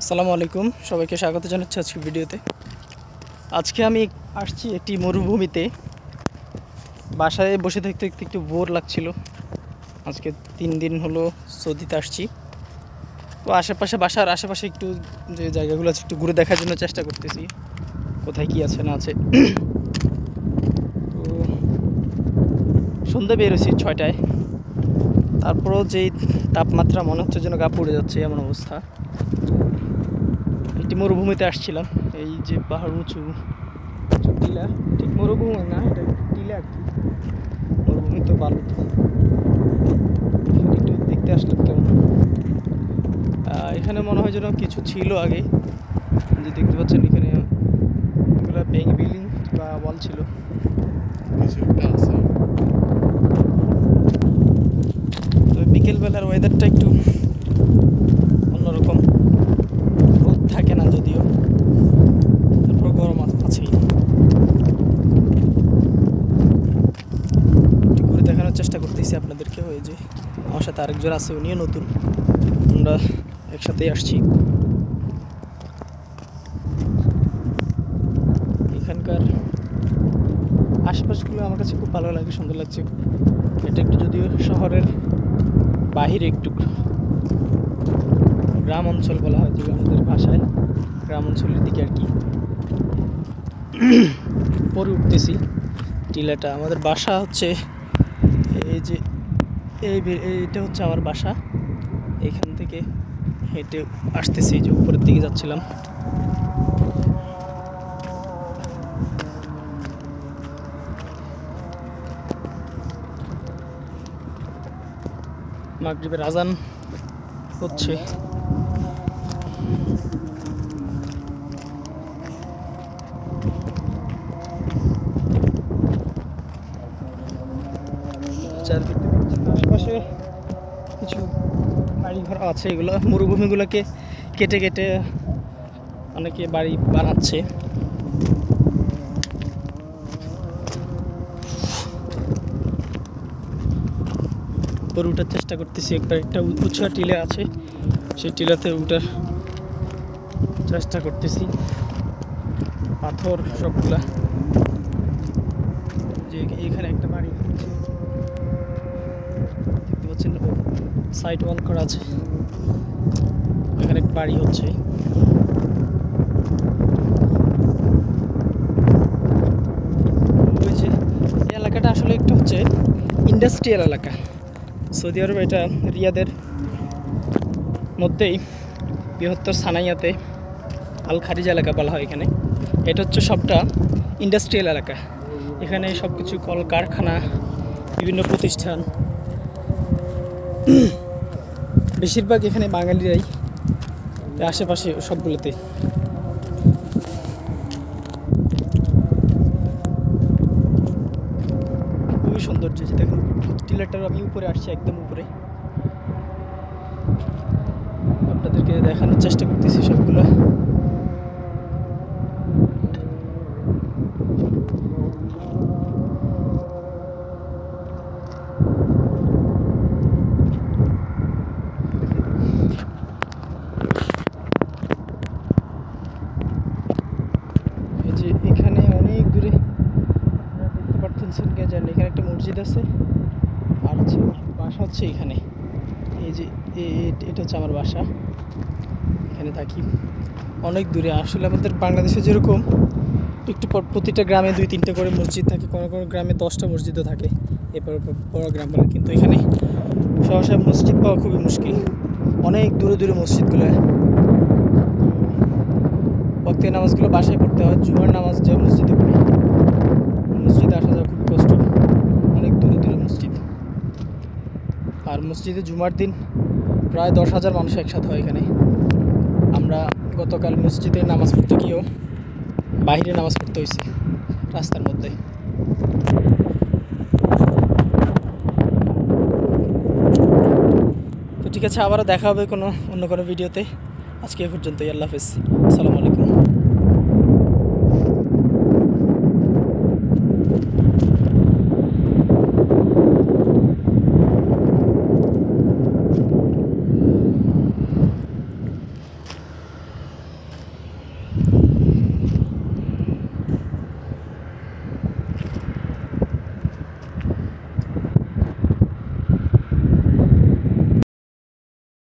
আসসালামু আলাইকুম, সবাইকে স্বাগত জানাচ্ছি আজকে ভিডিওতে। আজকে আমি আসছি একটি মরুভূমিতে। বাসায় বসে থাকতে থাকতে একটু বোর লাগছিল। আজকে 3 দিন হলো সৌদিতে আসছি। তো বাসার আশেপাশে একটু যে জায়গাগুলো আছে একটু ঘুরে দেখার জন্য চেষ্টা করতেছি, কোথায় কি আছে না আছে। তো সন্ধ্যা বেরোছি 6টায়, তারপরেও যেই তাপমাত্রা মনে হচ্ছে যেন গা পুড়ে যাচ্ছে, এমন অবস্থা। একটি মরুভূমিতে আসছিলাম, এই যে পাহাড় উঁচু টিলা, ঠিক মরুভূমি না, এটা টিলা আর কি। মরুভূমি তো বালু, একটু দেখতে আসলাম কেমন। এখানে মনে হয় যেন কিছু ছিল আগে, যে দেখতে পাচ্ছেন এখানে এগুলো বিল্ডিং বা ওয়াল ছিল। তো বিকেলবেলার ওয়েদারটা একটু অন্যরকম, রোদ থাকে না যদিও, তারপর গরম আছেই। একটু ঘুরে দেখানোর চেষ্টা করতেছি আপনাদেরকে। ওই যে আমার সাথে আরেকজন আছে, উনিও নতুন, আমরা একসাথেই আসছি। এখানকার আশপাশগুলো আমার কাছে খুব ভালো লাগে, সুন্দর লাগছে। এটা একটু যদিও শহরের বাহিরে, একটু গ্রাম অঞ্চল বলা হয়, যেগুলো আমাদের ভাষায় গ্রাম অঞ্চলের দিকে আর কি। পরে উঠতেছি টিলাটা। আমাদের বাসা হচ্ছে এই যে এইটা হচ্ছে আমার বাসা। এখান থেকে হেঁটে আসতেছি, যে উপরের দিকে যাচ্ছিলাম। মাগরিবের আজান হচ্ছে। আশেপাশে কিছু বাড়ি ঘর আছে, এগুলো মরুভূমিগুলোকে কেটে কেটে অনেকে বাড়ি বানাচ্ছে। উপরে উঠার চেষ্টা করতেছি, একটা উঁচা টিলা আছে, সেই টিলাতে উঠার চেষ্টা করতেছি। পাথর সবগুলা, যে এখানে একটা বাড়ি দেখতে পাচ্ছেন, সাইড ওয়াল করা আছে, এখানে একটা বাড়ি হচ্ছে। ওই যে এই এলাকাটা আসলে একটু হচ্ছে ইন্ডাস্ট্রিয়াল এলাকা। সৌদি আরব, এটা রিয়াদের মধ্যেই বৃহত্তর সানাইয়াতে আল খারিজ এলাকা বলা হয় এখানে। এটা হচ্ছে সবটা ইন্ডাস্ট্রিয়াল এলাকা। এখানে সব কিছু কলকারখানা, বিভিন্ন প্রতিষ্ঠান, বেশিরভাগ এখানে বাঙালিরাই, আশেপাশে সবগুলোতে। খুবই সৌন্দর্য, যে দেখুন টিলাটার আমি উপরে আসছি, একদম উপরে। আপনাদেরকে দেখানোর চেষ্টা করতেছি সবগুলো। এই যে এখানে অনেক দূরে দেখতে পাচ্ছেন কে জানি, এখানে একটা মসজিদ আছে, আর হচ্ছে বাসা হচ্ছে এখানে। এই যে এটা হচ্ছে আমার বাসা, এখানে থাকি। অনেক দূরে আসলে, আমাদের বাংলাদেশে যেরকম একটু প্রতিটা গ্রামে 2-3টা করে মসজিদ থাকে, কোনো কোনো গ্রামে 10টা মসজিদও থাকে, এরপর বড় গ্রাম বলে। কিন্তু এখানে সহসা মসজিদ পাওয়া খুবই মুশকিল, অনেক দূরে দূরে মসজিদগুলো। ওয়াক্তের নামাজগুলো বাসায় পড়তে হয়, জুমার নামাজ যে মসজিদে পড়ি, মসজিদে আসা যাওয়া খুব কষ্ট, অনেক দূরে দূরে মসজিদ। আর মসজিদে জুমার দিন প্রায় 10,000 মানুষ একসাথে হয় এখানে। আমরা গতকাল মসজিদে নামাজ পড়তে গিয়েও বাইরে নামাজ পড়তে হয়েছে, রাস্তার মধ্যে। তো ঠিক আছে, আবারও দেখা হবে অন্য কোনো ভিডিওতে। আজকে এ পর্যন্তই, আল্লাহ হাফেজ, আসসালামু আলাইকুম।